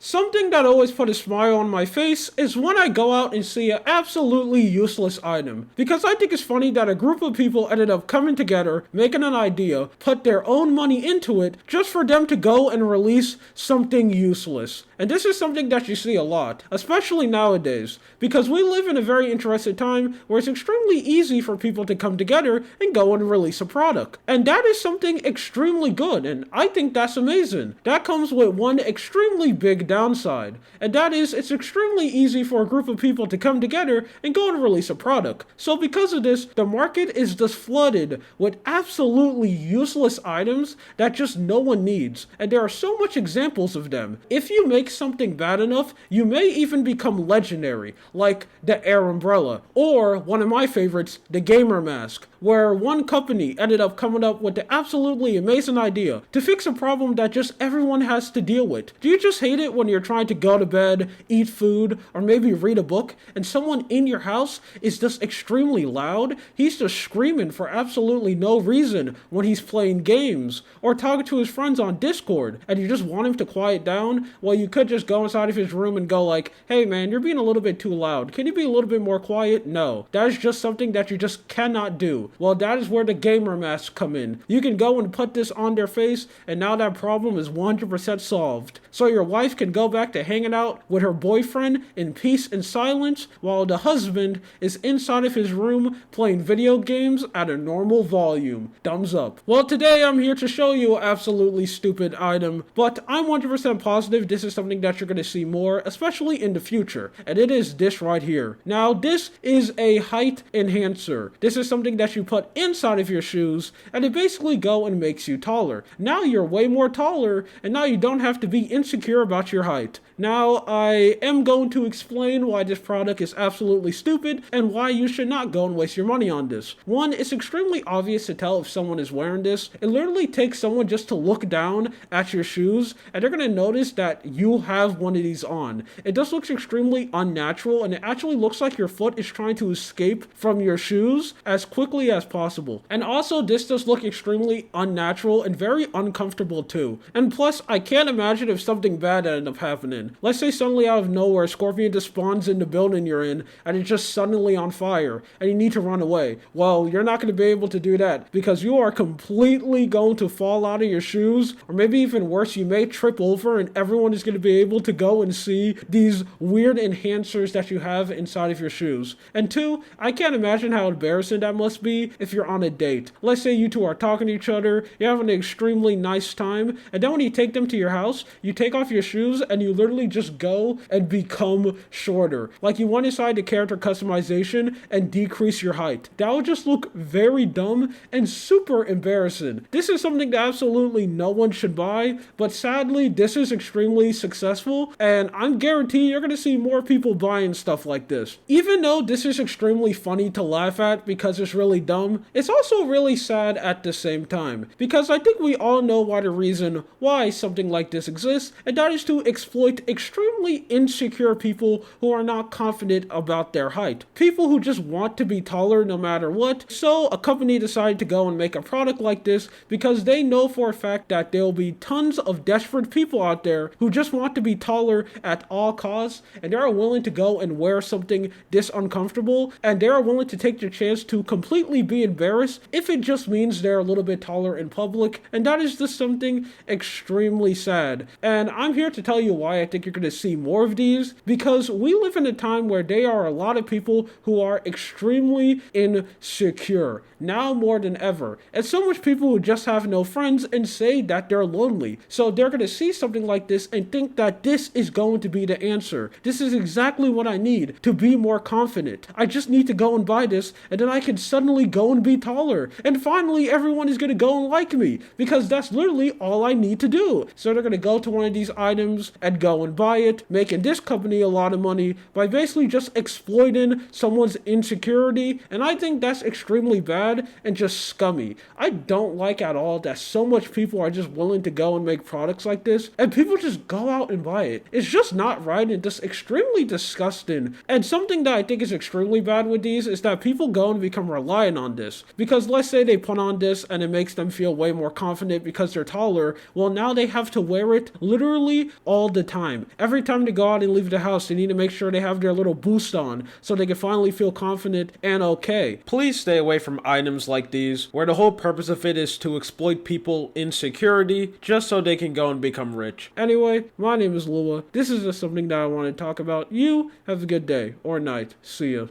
Something that always put a smile on my face is when I go out and see an absolutely useless item. Because I think it's funny that a group of people ended up coming together, making an idea, put their own money into it, just for them to go and release something useless. And this is something that you see a lot, especially nowadays, because we live in a very interesting time where it's extremely easy for people to come together and go and release a product. And that is something extremely good, and I think that's amazing. That comes with one extremely big downside, and that is it's extremely easy for a group of people to come together and go and release a product. So because of this, the market is just flooded with absolutely useless items that just no one needs, and there are so much examples of them. If you make something bad enough, you may even become legendary, like the Air Umbrella, or one of my favorites, the Gamer Mask, where one company ended up coming up with the absolutely amazing idea to fix a problem that just everyone has to deal with. Do you just hate it when you're trying to go to bed, eat food, or maybe read a book, and someone in your house is just extremely loud? He's just screaming for absolutely no reason when he's playing games, or talking to his friends on Discord, and you just want him to quiet down? Well, you could just go inside of his room and go like, hey man, you're being a little bit too loud. Can you be a little bit more quiet? No. That is just something that you just cannot do. Well, that is where the Gamer Masks come in. You can go and put this on their face, and now that problem is 100% solved. So your wife can go back to hanging out with her boyfriend in peace and silence, while the husband is inside of his room playing video games at a normal volume. Thumbs up. Well, today I'm here to show you an absolutely stupid item, but I'm 100% positive this is something that you're going to see more, especially in the future, and it is this right here. Now, this is a height enhancer. This is something that you put inside of your shoes, and it basically go and makes you taller. Now you're way more taller, and now you don't have to be insecure about your height. Now, I am going to explain why this product is absolutely stupid and why you should not go and waste your money on this. One, it's extremely obvious to tell if someone is wearing this. It literally takes someone just to look down at your shoes, and they're going to notice that you have one of these on. It just looks extremely unnatural, and it actually looks like your foot is trying to escape from your shoes as quickly as possible. And also, this does look extremely unnatural and very uncomfortable too. And plus, I can't imagine if something bad ended up happening. Let's say suddenly out of nowhere, Scorpion just spawns in the building you're in, and it's just suddenly on fire, and you need to run away. Well, you're not going to be able to do that, because you are completely going to fall out of your shoes, or maybe even worse, you may trip over, and everyone is going to be able to go and see these weird enhancers that you have inside of your shoes. And two, I can't imagine how embarrassing that must be if you're on a date. Let's say you two are talking to each other, you're having an extremely nice time, and then when you take them to your house, you take off your shoes, and you literally just go and become shorter. Like you went inside the character customization and decrease your height. That would just look very dumb and super embarrassing. This is something that absolutely no one should buy, but sadly, this is extremely successful, and I'm guaranteed you're going to see more people buying stuff like this. Even though this is extremely funny to laugh at because it's really dumb, it's also really sad at the same time, because I think we all know why the reason why something like this exists, and that is to exploit extremely insecure people who are not confident about their height. People who just want to be taller no matter what. So a company decided to go and make a product like this because they know for a fact that there will be tons of desperate people out there who just want to be taller at all costs, and they are willing to go and wear something this uncomfortable, and they are willing to take the chance to completely be embarrassed if it just means they're a little bit taller in public, and that is just something extremely sad. And I'm here to tell you why I think you're going to see more of these, because we live in a time where there are a lot of people who are extremely insecure, now more than ever, and so much people who just have no friends and say that they're lonely. So they're going to see something like this and think that this is going to be the answer. This is exactly what I need to be more confident. I just need to go and buy this, and then I can suddenly go and be taller, and finally everyone is going to go and like me, because that's literally all I need to do. So they're going to go to one of these items and go and buy it, making this company a lot of money by basically just exploiting someone's insecurity, and I think that's extremely bad and just scummy. I don't like at all that so much people are just willing to go and make products like this, and people just go out and buy it. It's just not right and just extremely disgusting. And something that I think is extremely bad with these is that people go and become reliant on this, because let's say they put on this and it makes them feel way more confident because they're taller. Well, now they have to wear it literally all the time. Every time they go out and leave the house, they need to make sure they have their little boost on so they can finally feel confident and okay. Please stay away from items like these, where the whole purpose of it is to exploit people insecurity just so they can go and become rich. Anyway, my name is Lua. This is just something that I want to talk about. You have a good day or night. See ya.